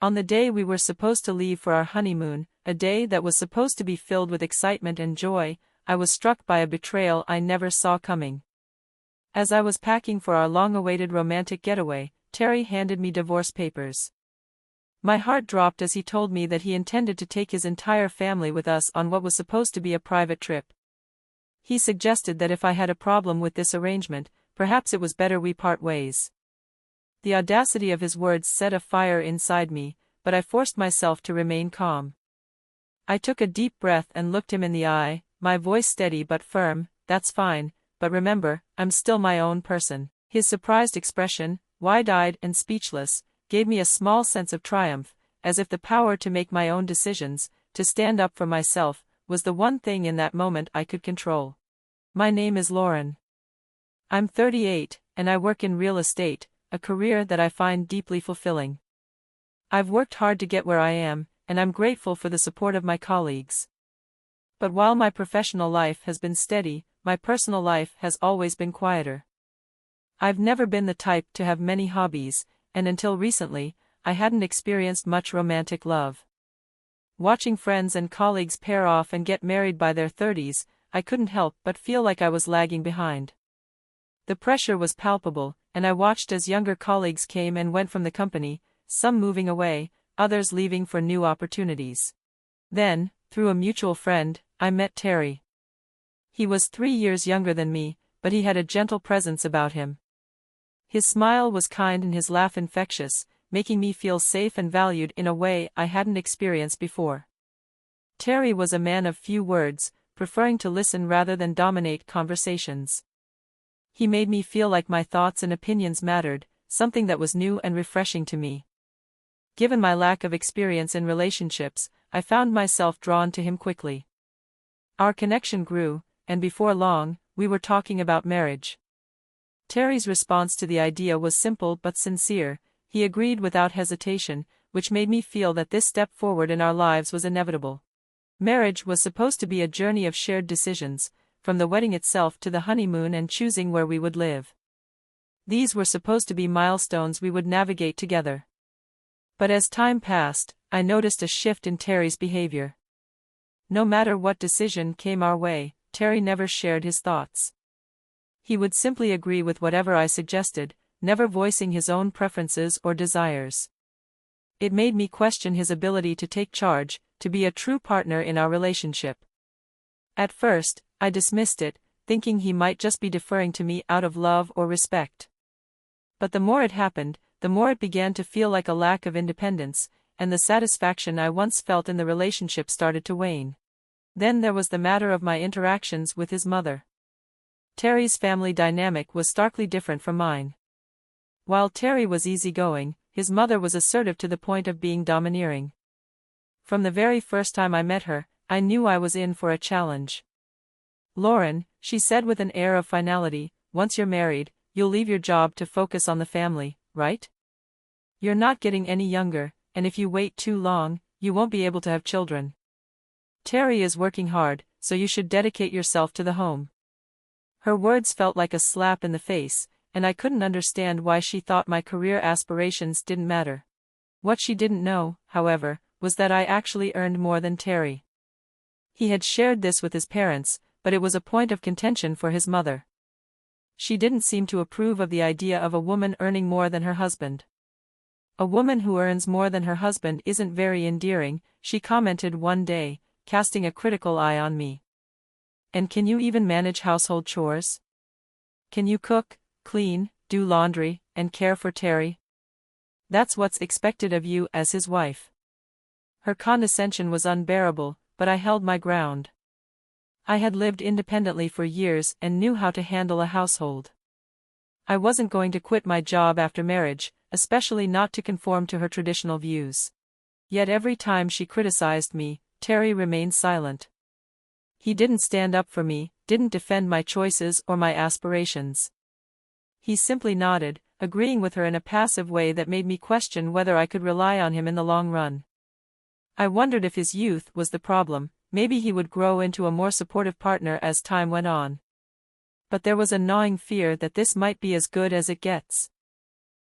On the day we were supposed to leave for our honeymoon, a day that was supposed to be filled with excitement and joy, I was struck by a betrayal I never saw coming. As I was packing for our long-awaited romantic getaway, Terry handed me divorce papers. My heart dropped as he told me that he intended to take his entire family with us on what was supposed to be a private trip. He suggested that if I had a problem with this arrangement, perhaps it was better we part ways. The audacity of his words set a fire inside me, but I forced myself to remain calm. I took a deep breath and looked him in the eye, my voice steady but firm. "That's fine, but remember, I'm still my own person." His surprised expression, wide-eyed and speechless, gave me a small sense of triumph, as if the power to make my own decisions, to stand up for myself, was the one thing in that moment I could control. "My name is Lauren. I'm 38, and I work in real estate, a career that I find deeply fulfilling. I've worked hard to get where I am, and I'm grateful for the support of my colleagues. But while my professional life has been steady, my personal life has always been quieter. I've never been the type to have many hobbies, and until recently, I hadn't experienced much romantic love. Watching friends and colleagues pair off and get married by their 30s, I couldn't help but feel like I was lagging behind. The pressure was palpable, and I watched as younger colleagues came and went from the company, some moving away, others leaving for new opportunities. Then, through a mutual friend, I met Terry. He was 3 years younger than me, but he had a gentle presence about him. His smile was kind and his laugh infectious, making me feel safe and valued in a way I hadn't experienced before. Terry was a man of few words, preferring to listen rather than dominate conversations. He made me feel like my thoughts and opinions mattered, something that was new and refreshing to me. Given my lack of experience in relationships, I found myself drawn to him quickly. Our connection grew, and before long, we were talking about marriage. Terry's response to the idea was simple but sincere. He agreed without hesitation, which made me feel that this step forward in our lives was inevitable. Marriage was supposed to be a journey of shared decisions, from the wedding itself to the honeymoon and choosing where we would live. These were supposed to be milestones we would navigate together. But as time passed, I noticed a shift in Terry's behavior. No matter what decision came our way, Terry never shared his thoughts. He would simply agree with whatever I suggested, never voicing his own preferences or desires. It made me question his ability to take charge, to be a true partner in our relationship. At first, I dismissed it, thinking he might just be deferring to me out of love or respect. But the more it happened, the more it began to feel like a lack of independence, and the satisfaction I once felt in the relationship started to wane. Then there was the matter of my interactions with his mother. Terry's family dynamic was starkly different from mine. While Terry was easygoing, his mother was assertive to the point of being domineering. From the very first time I met her, I knew I was in for a challenge. "Lauren," she said with an air of finality, "once you're married, you'll leave your job to focus on the family, right? You're not getting any younger, and if you wait too long, you won't be able to have children. Terry is working hard, so you should dedicate yourself to the home." Her words felt like a slap in the face, and I couldn't understand why she thought my career aspirations didn't matter. What she didn't know, however, was that I actually earned more than Terry. He had shared this with his parents, but it was a point of contention for his mother. She didn't seem to approve of the idea of a woman earning more than her husband. "A woman who earns more than her husband isn't very endearing," she commented one day, casting a critical eye on me. "And can you even manage household chores? Can you cook, clean, do laundry, and care for Terry? That's what's expected of you as his wife." Her condescension was unbearable, but I held my ground. I had lived independently for years and knew how to handle a household. I wasn't going to quit my job after marriage, especially not to conform to her traditional views. Yet every time she criticized me, Terry remained silent. He didn't stand up for me, didn't defend my choices or my aspirations. He simply nodded, agreeing with her in a passive way that made me question whether I could rely on him in the long run. I wondered if his youth was the problem. Maybe he would grow into a more supportive partner as time went on. But there was a gnawing fear that this might be as good as it gets.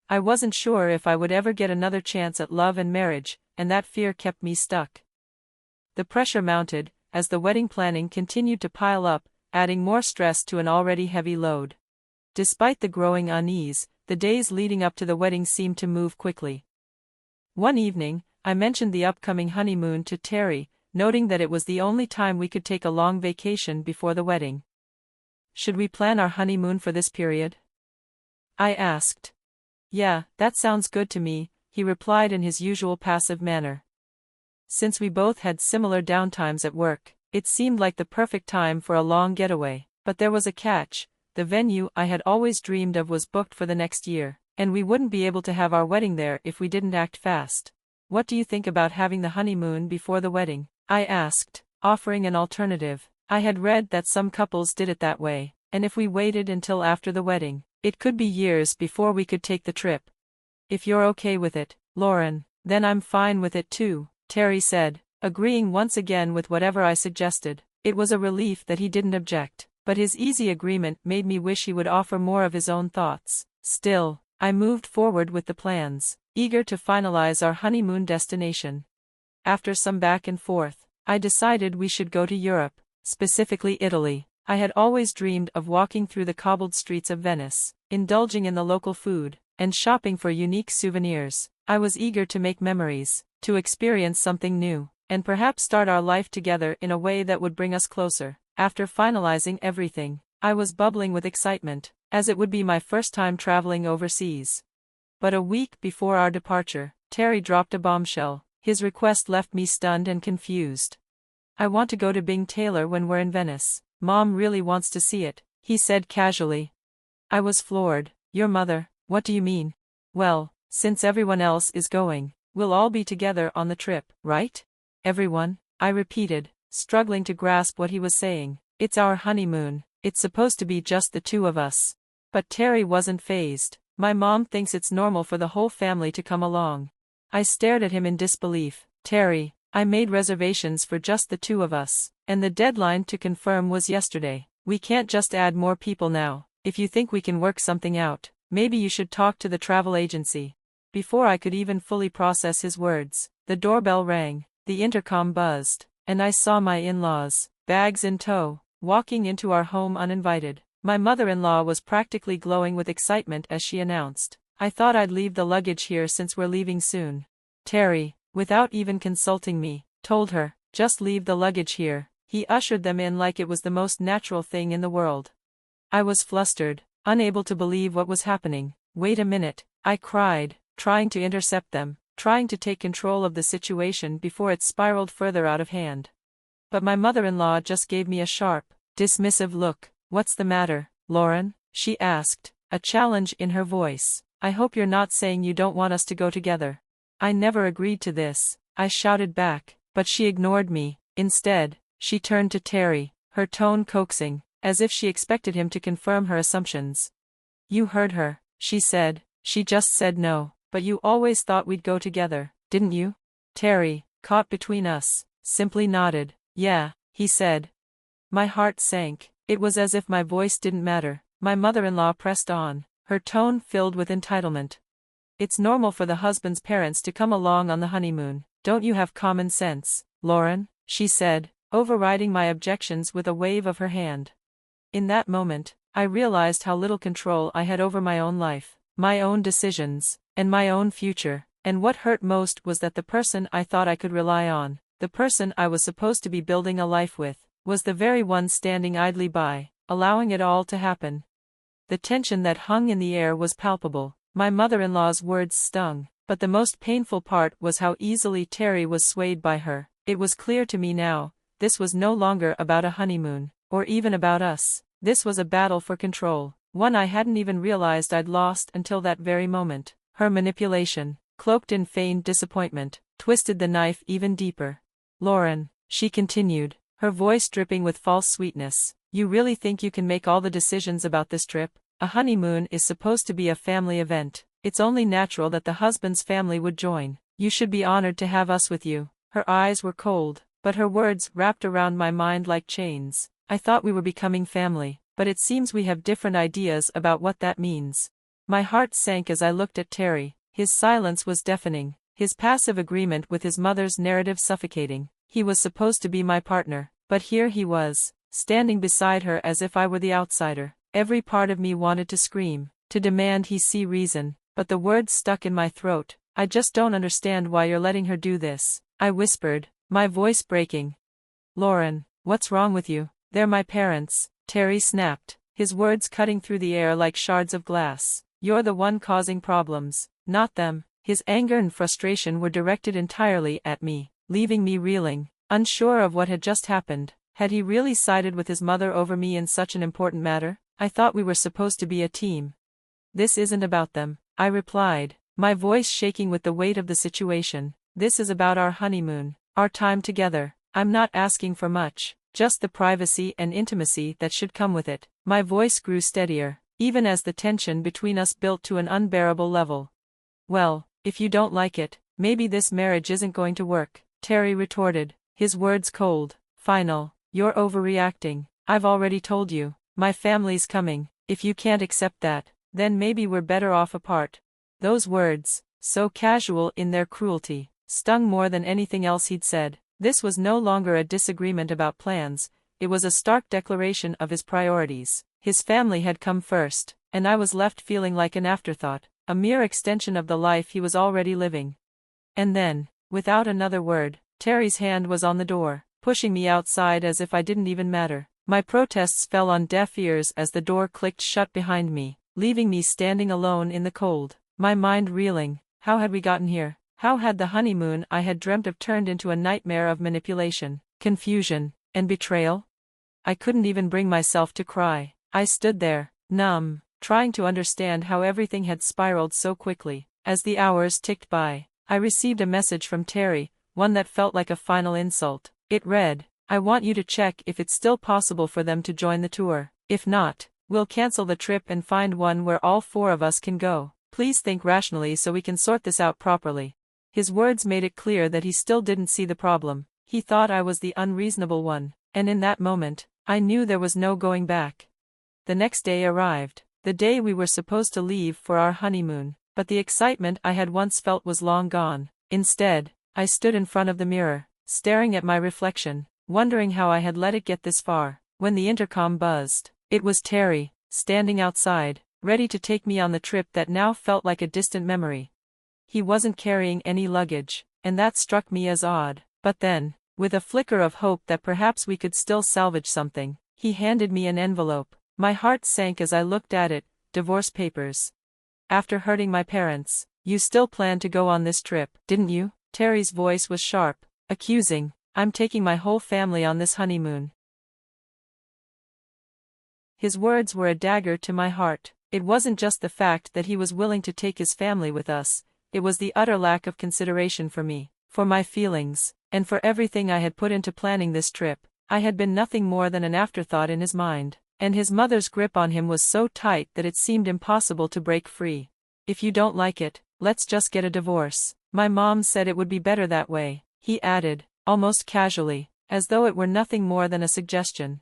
I wasn't sure if I would ever get another chance at love and marriage, and that fear kept me stuck. The pressure mounted, as the wedding planning continued to pile up, adding more stress to an already heavy load. Despite the growing unease, the days leading up to the wedding seemed to move quickly. One evening, I mentioned the upcoming honeymoon to Terry, noting that it was the only time we could take a long vacation before the wedding. "Should we plan our honeymoon for this period?" I asked. "Yeah, that sounds good to me," he replied in his usual passive manner. Since we both had similar downtimes at work, it seemed like the perfect time for a long getaway. But there was a catch: the venue I had always dreamed of was booked for the next year, and we wouldn't be able to have our wedding there if we didn't act fast. "What do you think about having the honeymoon before the wedding?" I asked, offering an alternative. I had read that some couples did it that way, and if we waited until after the wedding, it could be years before we could take the trip. "If you're okay with it, Lauren, then I'm fine with it too," Terry said, agreeing once again with whatever I suggested. It was a relief that he didn't object, but his easy agreement made me wish he would offer more of his own thoughts. Still, I moved forward with the plans, eager to finalize our honeymoon destination. After some back and forth, I decided we should go to Europe, specifically Italy. I had always dreamed of walking through the cobbled streets of Venice, indulging in the local food, and shopping for unique souvenirs. I was eager to make memories, to experience something new, and perhaps start our life together in a way that would bring us closer. After finalizing everything, I was bubbling with excitement, as it would be my first time traveling overseas. But a week before our departure, Terry dropped a bombshell. His request left me stunned and confused. "I want to go to Bing Taylor when we're in Venice. Mom really wants to see it," he said casually. I was floored. "Your mother? What do you mean?" "Well, since everyone else is going, we'll all be together on the trip, right?" "Everyone?" I repeated, struggling to grasp what he was saying. "It's our honeymoon. It's supposed to be just the two of us." But Terry wasn't fazed. "My mom thinks it's normal for the whole family to come along." I stared at him in disbelief. "Terry, I made reservations for just the two of us, and the deadline to confirm was yesterday. We can't just add more people now. If you think we can work something out, maybe you should talk to the travel agency." Before I could even fully process his words, the doorbell rang, the intercom buzzed, and I saw my in-laws, bags in tow, walking into our home uninvited. My mother-in-law was practically glowing with excitement as she announced, "I thought I'd leave the luggage here since we're leaving soon." Terry, without even consulting me, told her, "Just leave the luggage here." He ushered them in like it was the most natural thing in the world. I was flustered, unable to believe what was happening. "Wait a minute," I cried, trying to intercept them, trying to take control of the situation before it spiraled further out of hand. But my mother-in-law just gave me a sharp, dismissive look. "What's the matter, Lauren?" she asked, a challenge in her voice. "I hope you're not saying you don't want us to go together." "I never agreed to this," I shouted back, but she ignored me. Instead, she turned to Terry, her tone coaxing, as if she expected him to confirm her assumptions. "You heard her," she said. "She just said no, but you always thought we'd go together, didn't you?" Terry, caught between us, simply nodded. "Yeah," he said. My heart sank. It was as if my voice didn't matter. My mother-in-law pressed on, her tone filled with entitlement. "It's normal for the husband's parents to come along on the honeymoon. Don't you have common sense, Lauren?" she said, overriding my objections with a wave of her hand. In that moment, I realized how little control I had over my own life, my own decisions, and my own future, and what hurt most was that the person I thought I could rely on, the person I was supposed to be building a life with, was the very one standing idly by, allowing it all to happen. The tension that hung in the air was palpable. My mother-in-law's words stung, but the most painful part was how easily Terry was swayed by her. It was clear to me now, this was no longer about a honeymoon, or even about us. This was a battle for control, one I hadn't even realized I'd lost until that very moment. Her manipulation, cloaked in feigned disappointment, twisted the knife even deeper. "Lauren," she continued, her voice dripping with false sweetness, "you really think you can make all the decisions about this trip? A honeymoon is supposed to be a family event. It's only natural that the husband's family would join. You should be honored to have us with you." Her eyes were cold, but her words wrapped around my mind like chains. "I thought we were becoming family, but it seems we have different ideas about what that means." My heart sank as I looked at Terry. His silence was deafening, his passive agreement with his mother's narrative suffocating. He was supposed to be my partner, but here he was, standing beside her as if I were the outsider. Every part of me wanted to scream, to demand he see reason, but the words stuck in my throat. I just don't understand why you're letting her do this, I whispered, my voice breaking. Lauren, what's wrong with you? They're my parents, Terry snapped, his words cutting through the air like shards of glass. You're the one causing problems, not them. His anger and frustration were directed entirely at me, leaving me reeling, unsure of what had just happened. Had he really sided with his mother over me in such an important matter? I thought we were supposed to be a team. This isn't about them, I replied, my voice shaking with the weight of the situation. This is about our honeymoon, our time together. I'm not asking for much, just the privacy and intimacy that should come with it. My voice grew steadier, even as the tension between us built to an unbearable level. Well, if you don't like it, maybe this marriage isn't going to work, Terry retorted, his words cold, final. You're overreacting. I've already told you, my family's coming. If you can't accept that, then maybe we're better off apart. Those words, so casual in their cruelty, stung more than anything else he'd said. This was no longer a disagreement about plans, it was a stark declaration of his priorities. His family had come first, and I was left feeling like an afterthought, a mere extension of the life he was already living. And then, without another word, Terry's hand was on the door, pushing me outside as if I didn't even matter. My protests fell on deaf ears as the door clicked shut behind me, leaving me standing alone in the cold, my mind reeling. How had we gotten here? How had the honeymoon I had dreamt of turned into a nightmare of manipulation, confusion, and betrayal? I couldn't even bring myself to cry. I stood there, numb, trying to understand how everything had spiraled so quickly. As the hours ticked by, I received a message from Terry, one that felt like a final insult. It read, I want you to check if it's still possible for them to join the tour. If not, we'll cancel the trip and find one where all four of us can go. Please think rationally so we can sort this out properly. His words made it clear that he still didn't see the problem. He thought I was the unreasonable one, and in that moment, I knew there was no going back. The next day arrived, the day we were supposed to leave for our honeymoon, but the excitement I had once felt was long gone. Instead, I stood in front of the mirror, staring at my reflection, wondering how I had let it get this far. When the intercom buzzed, it was Terry, standing outside, ready to take me on the trip that now felt like a distant memory. He wasn't carrying any luggage, and that struck me as odd. But then, with a flicker of hope that perhaps we could still salvage something, he handed me an envelope. My heart sank as I looked at it. Divorce papers. After hurting my parents, you still planned to go on this trip, didn't you? Terry's voice was sharp, accusing. I'm taking my whole family on this honeymoon. His words were a dagger to my heart. It wasn't just the fact that he was willing to take his family with us, it was the utter lack of consideration for me, for my feelings, and for everything I had put into planning this trip. I had been nothing more than an afterthought in his mind, and his mother's grip on him was so tight that it seemed impossible to break free. If you don't like it, let's just get a divorce. My mom said it would be better that way, he added, almost casually, as though it were nothing more than a suggestion.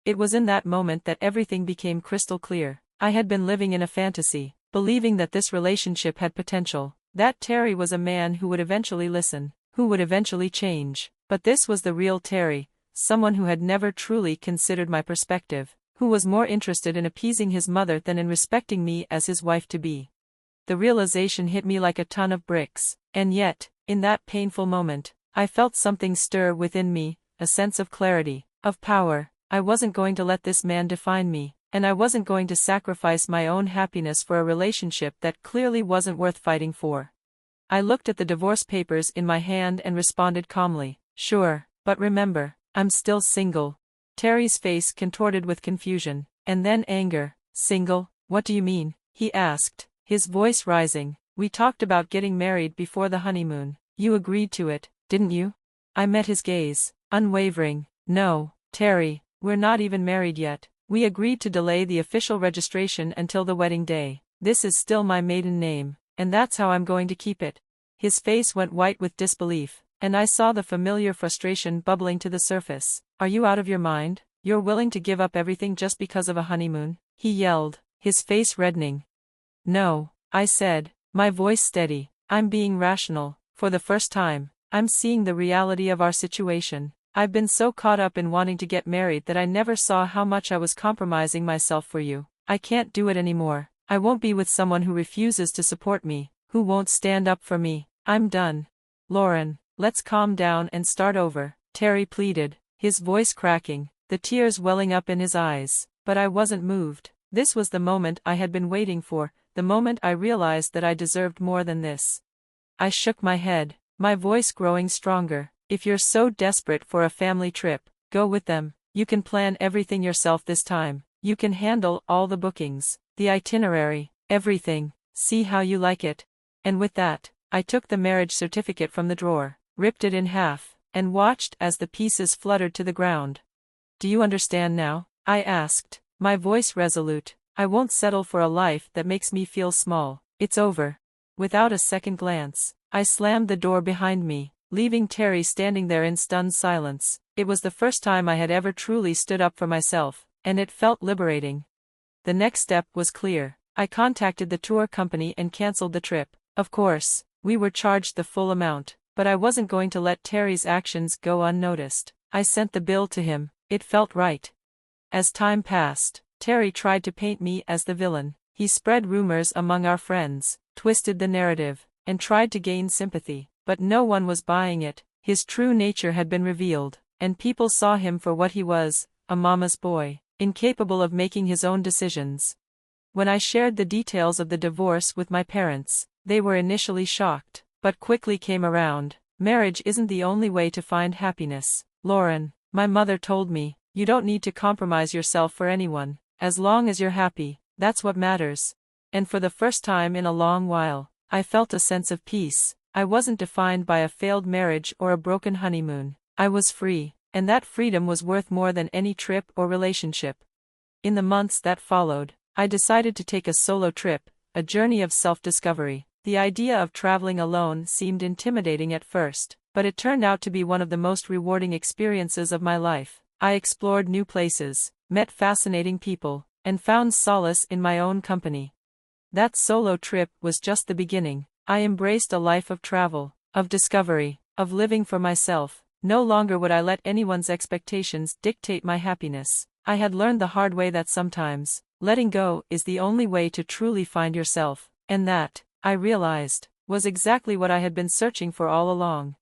It was in that moment that everything became crystal clear. I had been living in a fantasy, believing that this relationship had potential, that Terry was a man who would eventually listen, who would eventually change. But this was the real Terry, someone who had never truly considered my perspective, who was more interested in appeasing his mother than in respecting me as his wife-to-be. The realization hit me like a ton of bricks, and yet, in that painful moment, I felt something stir within me, a sense of clarity, of power. I wasn't going to let this man define me, and I wasn't going to sacrifice my own happiness for a relationship that clearly wasn't worth fighting for. I looked at the divorce papers in my hand and responded calmly, sure, but remember, I'm still single. Terry's face contorted with confusion, and then anger. Single? What do you mean? He asked, his voice rising. We talked about getting married before the honeymoon. You agreed to it, didn't you? I met his gaze, unwavering. No, Terry, we're not even married yet. We agreed to delay the official registration until the wedding day. This is still my maiden name, and that's how I'm going to keep it. His face went white with disbelief, and I saw the familiar frustration bubbling to the surface. Are you out of your mind? You're willing to give up everything just because of a honeymoon? He yelled, his face reddening. No, I said, my voice steady. I'm being rational. For the first time, I'm seeing the reality of our situation. I've been so caught up in wanting to get married that I never saw how much I was compromising myself for you. I can't do it anymore. I won't be with someone who refuses to support me, who won't stand up for me. I'm done. Lauren, let's calm down and start over, Terry pleaded, his voice cracking, the tears welling up in his eyes. But I wasn't moved. This was the moment I had been waiting for, the moment I realized that I deserved more than this. I shook my head, my voice growing stronger. If you're so desperate for a family trip, go with them. You can plan everything yourself this time. You can handle all the bookings, the itinerary, everything. See how you like it. And with that, I took the marriage certificate from the drawer, ripped it in half, and watched as the pieces fluttered to the ground. Do you understand now? I asked, my voice resolute. I won't settle for a life that makes me feel small. It's over. Without a second glance, I slammed the door behind me, leaving Terry standing there in stunned silence. It was the first time I had ever truly stood up for myself, and it felt liberating. The next step was clear. I contacted the tour company and canceled the trip. Of course, we were charged the full amount, but I wasn't going to let Terry's actions go unnoticed. I sent the bill to him. It felt right. As time passed, Terry tried to paint me as the villain. He spread rumors among our friends, twisted the narrative, and tried to gain sympathy, but no one was buying it. His true nature had been revealed, and people saw him for what he was, a mama's boy, incapable of making his own decisions. When I shared the details of the divorce with my parents, they were initially shocked, but quickly came around. Marriage isn't the only way to find happiness, Lauren, my mother told me. You don't need to compromise yourself for anyone. As long as you're happy, that's what matters. And for the first time in a long while, I felt a sense of peace. I wasn't defined by a failed marriage or a broken honeymoon. I was free, and that freedom was worth more than any trip or relationship. In the months that followed, I decided to take a solo trip, a journey of self-discovery. The idea of traveling alone seemed intimidating at first, but it turned out to be one of the most rewarding experiences of my life. I explored new places, met fascinating people, and found solace in my own company. That solo trip was just the beginning. I embraced a life of travel, of discovery, of living for myself. No longer would I let anyone's expectations dictate my happiness. I had learned the hard way that sometimes, letting go is the only way to truly find yourself, and that, I realized, was exactly what I had been searching for all along.